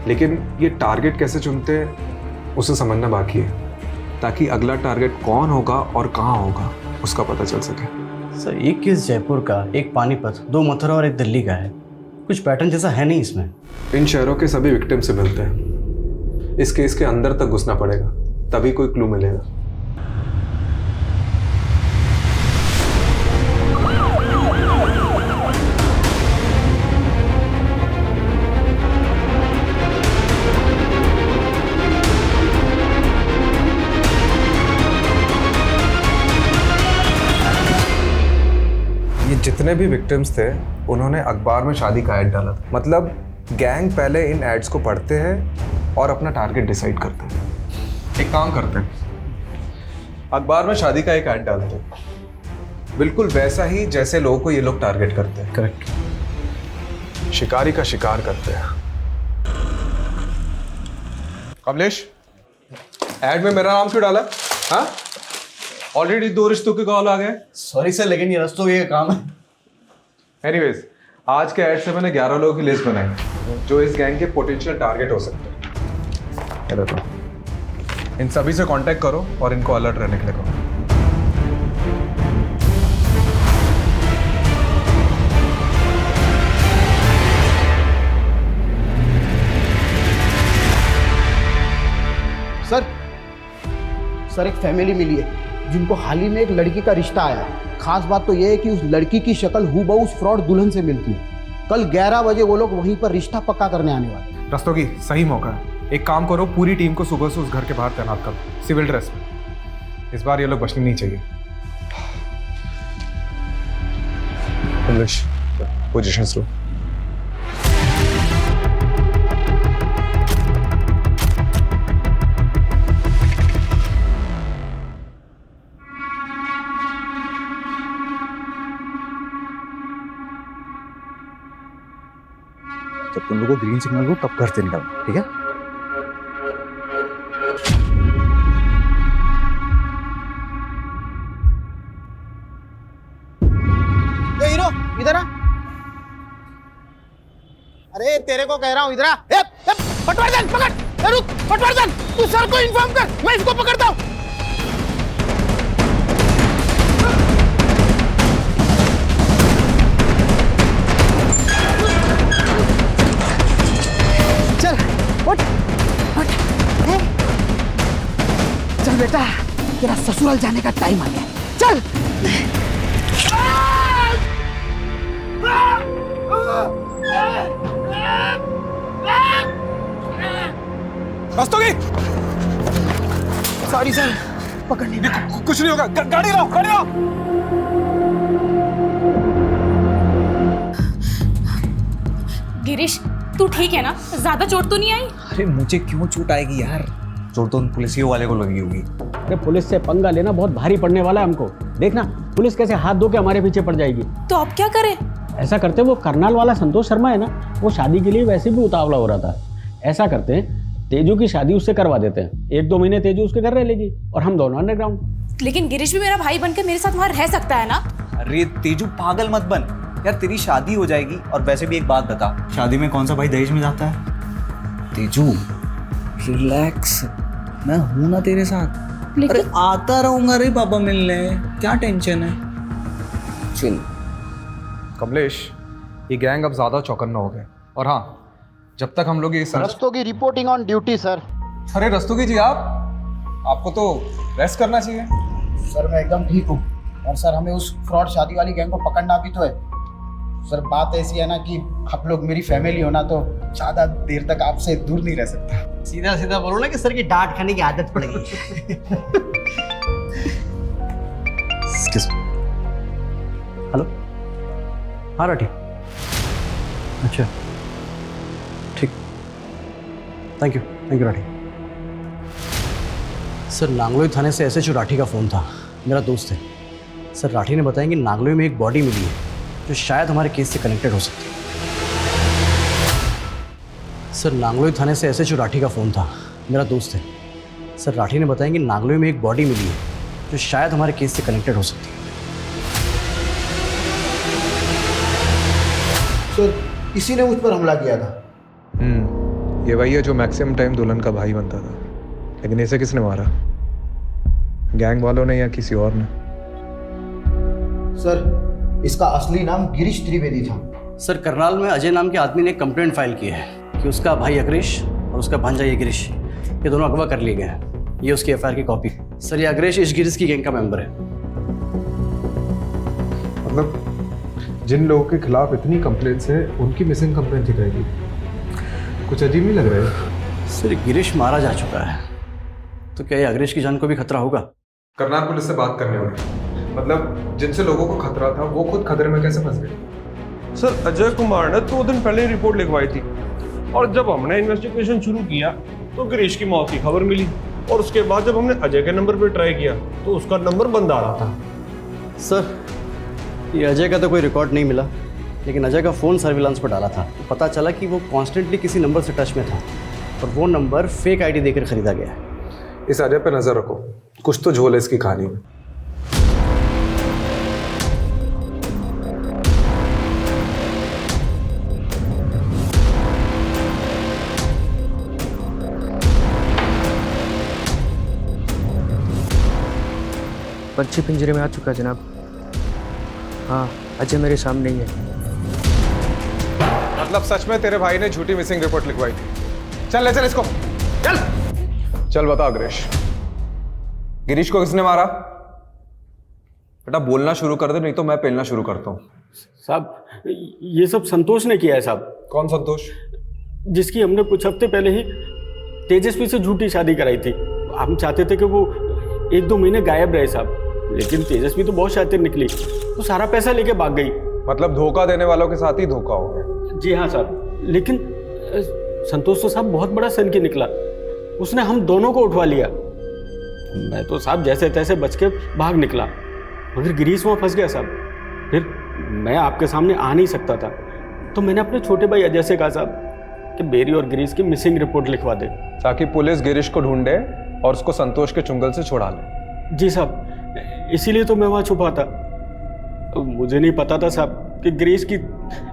S5: लेकिन ये टारगेट कैसे चुनते हैं उसे समझना बाकी है, ताकि अगला टारगेट कौन होगा और कहाँ होगा उसका पता चल सके।
S4: सर एक केस जयपुर का, एक पानीपत, 2 मथुरा और एक दिल्ली का है। कुछ पैटर्न जैसा है नहीं इसमें।
S5: इन शहरों के सभी विक्टिम से मिलते हैं। इस केस के अंदर तक घुसना पड़ेगा, तभी कोई क्लू मिलेगा। जितने भी विक्टिम्स थे उन्होंने अखबार में शादी का ऐड डाला था। मतलब गैंग पहले इन एड्स को पढ़ते हैं और अपना टारगेट डिसाइड करते हैं। एक काम करते हैं, अखबार में शादी का एक ऐड डालते हैं, बिल्कुल वैसा ही जैसे लोगों को ये लोग टारगेट करते हैं।
S4: करेक्ट।
S5: शिकारी का शिकार करते हैं। कमलेश, ऐड में मेरा नाम क्यों डाला? हाँ, ऑलरेडी 2 रिश्तों के कॉल आ गए।
S4: सॉरी सर, लेकिन ये रिश्तों का काम है।
S5: एनीवेज, आज के ऐड से मैंने 11 लोगों की लिस्ट बनाई जो इस गैंग के पोटेंशियल टारगेट हो सकते हैं। ये देखो, इन सभी से कांटेक्ट करो और इनको अलर्ट रहने के लिए कहो।
S9: सर एक फैमिली मिली है जिनको हाल ही में एक लड़की का रिश्ता आया है। खास बात तो यह है कि उस लड़की की शक्ल हूबहू उस फ्रॉड दुल्हन से मिलती है। कल 11 बजे वो लोग वहीं पर रिश्ता पक्का करने आने वाले हैं।
S5: रस्तोगी, सही मौका है। एक काम करो, पूरी टीम को सुबह से उस घर के बाहर तैनात करो, सिविल ड्रेस में। इस बार ये लोग बचने नहीं चाहिए। पोजीशन लो।
S13: जब तुम लोगों को ग्रीन सिग्नल हो तब घर से निकलना, ठीक है?
S9: हीरो इधर आ। अरे तेरे को कह रहा हूँ इधर आ। पटवर्धन पकड़, रुक पटवर्धन, तू सर को इन्फॉर्म कर, मैं इसको पकड़ता हूँ। चल उठ उठ, चल बेटा तेरा ससुराल जाने का टाइम आ गया। चल।
S5: रस्तोगी,
S9: सॉरी सर, पकड़ नहीं।
S5: कुछ नहीं होगा, गाड़ी लाओ, गाड़ी लाओ।
S11: गिरीश, तू ठीक है ना? ज्यादा चोट तो नहीं आई?
S13: अरे मुझे क्यों चोट आएगी यार, चोट तो उन पुलिसियों वाले को लगी होगी।
S2: अरे पुलिस से पंगा लेना बहुत भारी पड़ने वाला है हमको। देखना पुलिस कैसे हाथ धो के हमारे पीछे पड़ जाएगी।
S11: तो अब क्या करें?
S2: ऐसा करते, वो करनाल वाला संतोष शर्मा है ना, वो शादी के लिए वैसे भी उतावला हो रहा था। ऐसा करते हैं, तेजू की शादी उससे करवा देते हैं। 1-2 महीने तेजू उसके घर रह लेगी और हम दोनों अंडरग्राउंड।
S11: लेकिन गिरीश भी मेरा भाई बनकर मेरे साथ वहाँ रह सकता है ना?
S13: अरे तेजू पागल मत बन यार, तेरी शादी हो जाएगी। और वैसे भी एक बात बता, शादी में कौन सा भाई दहेज में जाता है? तेजू रिलैक्स, मैं हूं ना तेरे साथ। अरे आता रहूंगा रे पापा मिलने, क्या टेंशन है। चिल।
S5: कमलेश, ये गैंग अब ज्यादा चौकन्ना हो गए। और हाँ, जब तक हम लोग ये
S9: Rastogi reporting on duty sir.
S5: अरे रस्तोगी जी, आपको तो रेस्ट करना चाहिए।
S9: सर मैं एकदम ठीक हूँ। और सर हमें उस फ्रॉड शादी वाली गैंग को पकड़ना भी तो है। सर बात ऐसी है ना कि आप लोग मेरी फैमिली हो ना, तो ज्यादा देर तक आपसे दूर नहीं रह सकता।
S4: सीधा सीधा बोलो ना कि सर की डांट खाने की आदत पड़ गई। हेलो, हाँ राठी, अच्छा ठीक, thank you Rathi. Sir Nangloi थाने से एसएचओ राठी का फ़ोन था, मेरा दोस्त है। सर राठी ने बताया कि नांगलोई में एक बॉडी मिली है जो शायद हमारे केस से कनेक्टेड हो सकती है। सर नांगलोई थाने से एसएचओ राठी का फ़ोन था, मेरा दोस्त है। सर राठी ने बताया कि नांगलोई में एक बॉडी मिली है जो शायद हमारे केस से कनेक्टेड हो सकती है।
S9: सर इसी ने मुझ पर हमला किया था।
S5: ये वही है जो मैक्सिमम टाइम दुल्हन का भाई बनता था। लेकिन इसे किसने मारा? गैंग वालों ने या किसी और ने?
S9: सर इसका असली नाम गिरीश त्रिवेदी था।
S4: सर करनाल में अजय नाम के आदमी ने कंप्लेंट फाइल की है कि उसका भाई अग्रेश और उसका भांजा ये गिरीश, ये दोनों अगवा कर लिए गए हैं। ये उसकी एफआईआर की कॉपी। सर ये अग्रेश इस गिरीश की गैंग का मेंबर है।
S5: मतलब जिन लोगों के खिलाफ इतनी कंप्लेंट्स है, उनकी मिसिंग कंप्लेंट दिखाएगी। कुछ अजीब नहीं लग रहा है।
S4: सर गिरीश मारा जा चुका है, तो क्या ये अग्रेश की जान को भी खतरा होगा?
S5: करनाल पुलिस से बात करने होगी। मतलब जिनसे लोगों को खतरा था वो खुद खतरे में कैसे फंस गए?
S17: सर अजय कुमार ने 2 दिन पहले रिपोर्ट लिखवाई थी और जब हमने इन्वेस्टिगेशन शुरू किया तो गिरीश की मौत की खबर मिली। और उसके बाद जब हमने अजय के नंबर पर ट्राई किया तो उसका नंबर बंद आ रहा था।
S4: सर ये अजय का तो कोई रिकॉर्ड नहीं मिला, लेकिन अजय का फ़ोन सर्विलांस पर डाला था। तो पता चला कि वो कॉन्स्टेंटली किसी नंबर से टच में था और वो नंबर फेक आईडी देकर खरीदा गया है।
S5: इस अजय पे नजर रखो, कुछ तो झोल है इसकी कहानी में।
S6: पंछी पिंजरे में आ चुका जनाब। हाँ अजय मेरे सामने ही है।
S5: मतलब सच में तेरे भाई ने झूठी मिसिंग रिपोर्ट लिखवाई थी? चल ले चल इसको, चल चल बता अग्रेश, गिरीश को किसने मारा? बेटा बोलना शुरू कर दे, नहीं तो मैं पेलना शुरू करता हूँ।
S2: साहब ये सब संतोष ने किया है साहब।
S5: कौन संतोष?
S2: जिसकी हमने कुछ हफ्ते पहले ही तेजस्वी से झूठी शादी कराई थी। हम चाहते थे कि वो 1-2 महीने गायब रहे साहब, लेकिन तेजस्वी तो बहुत शातिर निकली, वो सारा पैसा लेके भाग गई।
S5: मतलब धोखा देने वालों के साथ ही धोखा हो गया?
S2: जी हाँ साहब, लेकिन संतोष तो साहब बहुत बड़ा सन की निकला, उसने हम दोनों को उठवा लिया। मैं तो साहब जैसे तैसे बच के भाग निकला, मगर गिरीश वहाँ फंस गया साहब। फिर मैं आपके सामने आ नहीं सकता था, तो मैंने अपने छोटे भाई अजय से कहा साहब कि बेरी और गिरीश की मिसिंग रिपोर्ट लिखवा दे,
S5: ताकि पुलिस गिरीश को ढूंढे और उसको संतोष के चुंगल से छुड़ा ले।
S2: जी साहब, इसीलिए तो मैं वहाँ छुपा था। मुझे नहीं पता था साहब कि गिरीश की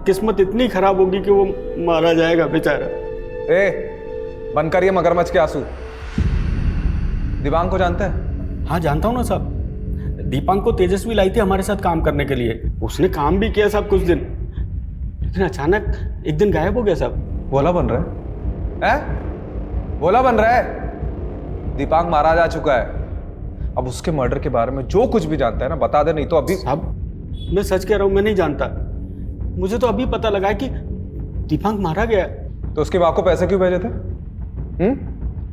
S2: किस्मत इतनी खराब होगी कि वो मारा जाएगा बेचारा।
S5: बंद करिए मगरमच्छ के आंसू। दिबांग को जानते हैं?
S2: हाँ जानता हूँ ना साहब, दीपांग को तेजस्वी लाई थी हमारे साथ काम करने के लिए। उसने काम भी किया साहब कुछ दिन, लेकिन अचानक एक दिन गायब हो गया साहब।
S5: भोला बन रहा है? भोला बन रहा है? दीपांग मारा जा चुका है अब उसके मर्डर के बारे में जो कुछ भी जानता है ना बता दे, नहीं तो अभी।
S2: साहब मैं सच कह रहा हूँ, मैं नहीं जानता। मुझे तो अभी पता लगा कि दीपांक मारा गया है।
S5: तो उसकी माँ को पैसे क्यों भेजे थे?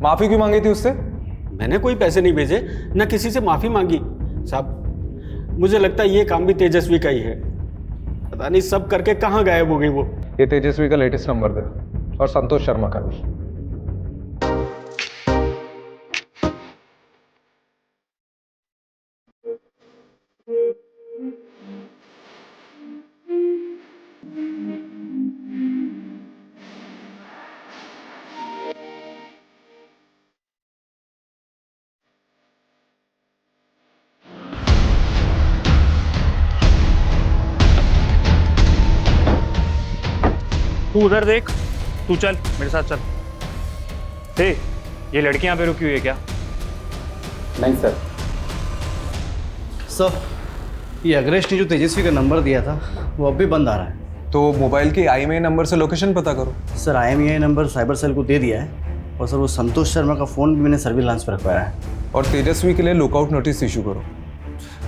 S5: माफी क्यों मांगी थी उससे?
S2: मैंने कोई पैसे नहीं भेजे, न किसी से माफी मांगी। साहब मुझे लगता है ये काम भी तेजस्वी का ही है। पता नहीं सब करके कहाँ गायब हो गई वो।
S5: ये तेजस्वी का लेटेस्ट नंबर दे और संतोष शर्मा का भी।
S10: तू उधर देख, तू चल मेरे साथ चल। हे, ये लड़की यहाँ पे रुकी हुई है क्या?
S4: नहीं सर। सर ये अग्रेश ने जो तेजस्वी का नंबर दिया था वो अब भी बंद आ रहा है।
S5: तो मोबाइल के IMEI नंबर से लोकेशन पता करो।
S4: Sir IMEI number cyber cell को दे दिया है और सर वो संतोष शर्मा का फ़ोन भी मैंने सर्विलांस पर रखवाया है।
S5: और तेजस्वी के लिए लुकआउट नोटिस इशू करो।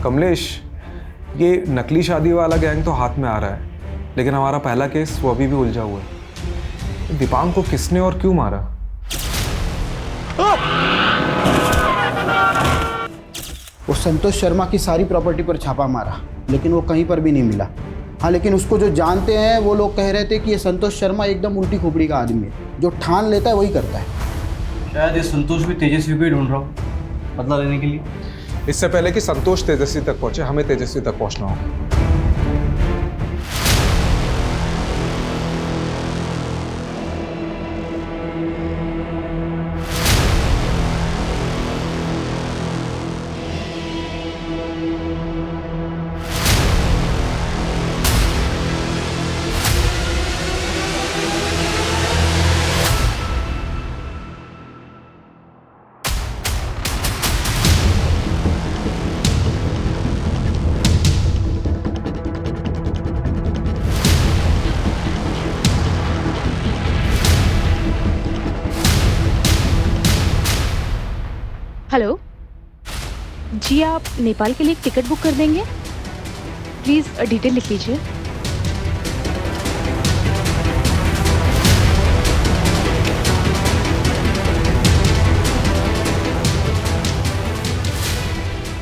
S5: कमलेश, ये नकली शादी वाला गैंग तो हाथ में आ रहा है, लेकिन हमारा पहला केस वो अभी भी उलझा हुआ है। दीपांक को किसने और क्यों मारा?
S9: वो संतोष शर्मा की सारी प्रॉपर्टी पर छापा मारा, लेकिन वो कहीं पर भी नहीं मिला। हाँ, लेकिन उसको जो जानते हैं वो लोग कह रहे थे कि ये संतोष शर्मा एकदम उल्टी खोपड़ी का आदमी है, जो ठान लेता है वही करता है।
S4: शायद ये संतोष भी तेजस्वी को ही ढूंढ रहा हूँ बदला लेने के लिए।
S5: इससे पहले कि संतोष तेजस्वी तक पहुंचे, हमें तेजस्वी तक पहुंचना होगा।
S11: हेलो जी, आप नेपाल के लिए एक टिकट बुक कर देंगे? प्लीज़ डिटेल लिख लीजिए।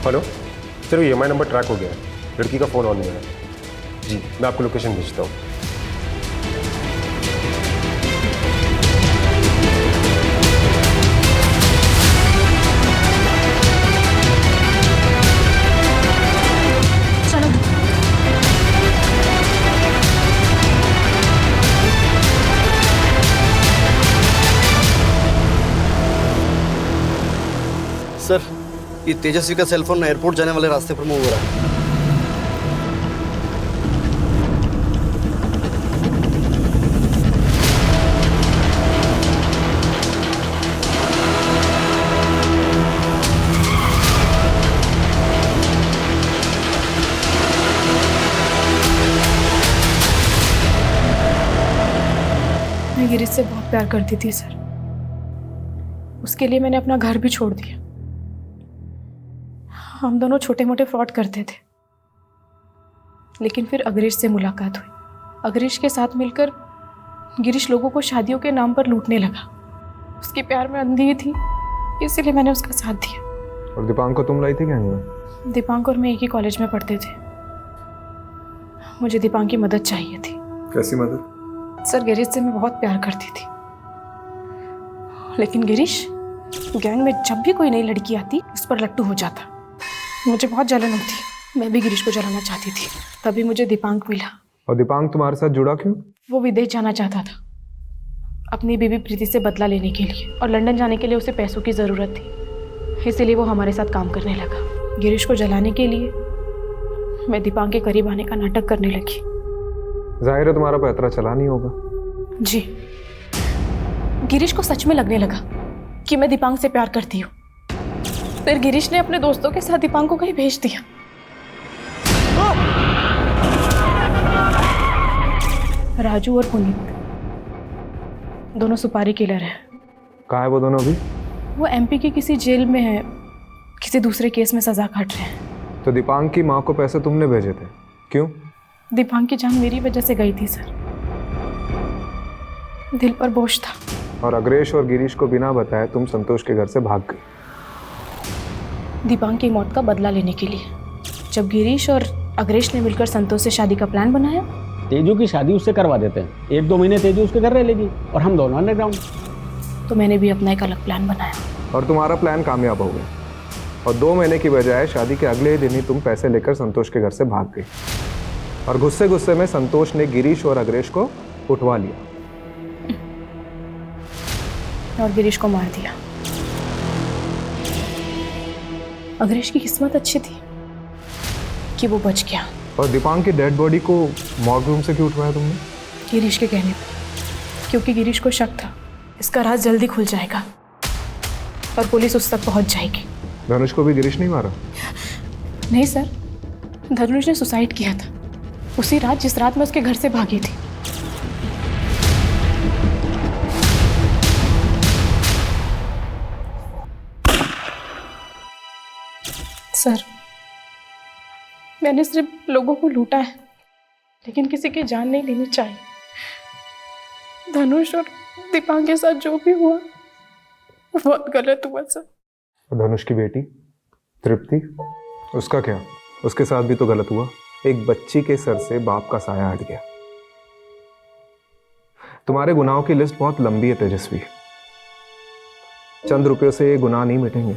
S14: Hello sir, EMI number track हो गया है, लड़की का फ़ोन ऑन नहीं है। जी मैं आपको लोकेशन भेजता हूँ।
S4: सर ये तेजस्वी का सेलफोन एयरपोर्ट जाने वाले रास्ते पर मूव हो रहा है।
S11: मैं गिरीश से बहुत प्यार करती थी सर। उसके लिए मैंने अपना घर भी छोड़ दिया। हम दोनों छोटे मोटे फ्रॉड करते थे, लेकिन फिर अग्रेश से मुलाकात हुई। अग्रेश के साथ मिलकर गिरीश लोगों को शादियों के नाम पर लूटने लगा। उसके प्यार में अंधी थी, इसीलिए मैंने उसका साथ दिया।
S5: और दीपांक को तुम लाई थी क्या? नहीं,
S11: दीपांक और मैं एक ही कॉलेज में पढ़ते थे। मुझे दीपांक की मदद चाहिए थी।
S5: कैसी मदद?
S11: सर गिरीश से मैं बहुत प्यार करती थी, लेकिन गिरीश गैंग में जब भी कोई नई लड़की आती उस पर लट्टू हो जाता। मुझे बहुत जलन होती, मैं भी गिरीश को जलाना चाहती थी। तभी मुझे दीपांक मिला।
S5: और दीपांक तुम्हारे साथ जुड़ा क्यों?
S11: वो विदेश जाना चाहता था अपनी बीवी प्रीति से बदला लेने के लिए, और लंदन जाने के लिए उसे पैसों की ज़रूरत थी, इसीलिए वो हमारे साथ काम करने लगा। गिरीश को जलाने के लिए मैं दीपांक के करीब आने का नाटक करने लगी।
S5: जाहिर है तुम्हारा पैतरा चला नहीं होगा।
S11: जी, गिरीश को सच में लगने लगा कि मैं दीपांक से प्यार करती हूँ। फिर गिरीश ने अपने दोस्तों के साथ दीपांक को कहीं भेज दिया। राजू और पुनीत दोनों सुपारी किलर हैं।
S5: कहाँ है वो दोनों अभी?
S11: वो MP की किसी जेल में है, किसी दूसरे केस में सजा काट रहे हैं।
S5: तो दीपांक की माँ को पैसे तुमने भेजे थे, क्यों?
S11: दीपांक की जान मेरी वजह से गई थी सर, दिल पर बोझ था।
S5: और अग्रेश और गिरीश को बिना बताए तुम संतोष के घर से भाग गई।
S11: दीपांक की मौत का बदला लेने के लिए। जब गिरीश और अग्रेश ने मिलकर संतोष से शादी का प्लान बनाया,
S2: तेजू की शादी उससे करवा देते हैं, 1-2 महीने तेजू उसके घर रह लेगी और हम दोनों अंडरग्राउंड।
S11: तो मैंने भी अपना एक अलग प्लान बनाया।
S5: और तुम्हारा प्लान कामयाब हो गया, और 2 महीने की बजाय शादी के अगले ही दिन ही तुम पैसे लेकर संतोष के घर से भाग गई। और गुस्से गुस्से में संतोष ने गिरीश और अग्रेश को उठवा लिया
S11: और गिरीश को मार दिया। अग्रेश की किस्मत अच्छी थी कि वो बच गया।
S5: और दीपांक की डेड बॉडी को मॉर्ग रूम से क्यों उठवाया तुमने?
S11: गिरीश के कहने पर, क्योंकि गिरीश को शक था इसका राज जल्दी खुल जाएगा और पुलिस उस तक पहुंच जाएगी।
S5: धनुष को भी गिरीश नहीं मारा?
S11: नहीं सर, धनुष ने सुसाइड किया था उसी रात जिस रात मैं उसके घर से भागी थी। सर, मैंने सिर्फ लोगों को लूटा है, लेकिन किसी की जान नहीं लेनी चाहिए। धनुष और दीपांक के साथ जो भी हुआ वो बहुत गलत हुआ सर।
S5: धनुष की बेटी तृप्ति, उसका क्या? उसके साथ भी तो गलत हुआ। एक बच्ची के सर से बाप का साया हट गया। तुम्हारे गुनाहों की लिस्ट बहुत लंबी है तेजस्वी। चंद रुपयों से ये गुनाह नहीं मिटेंगे।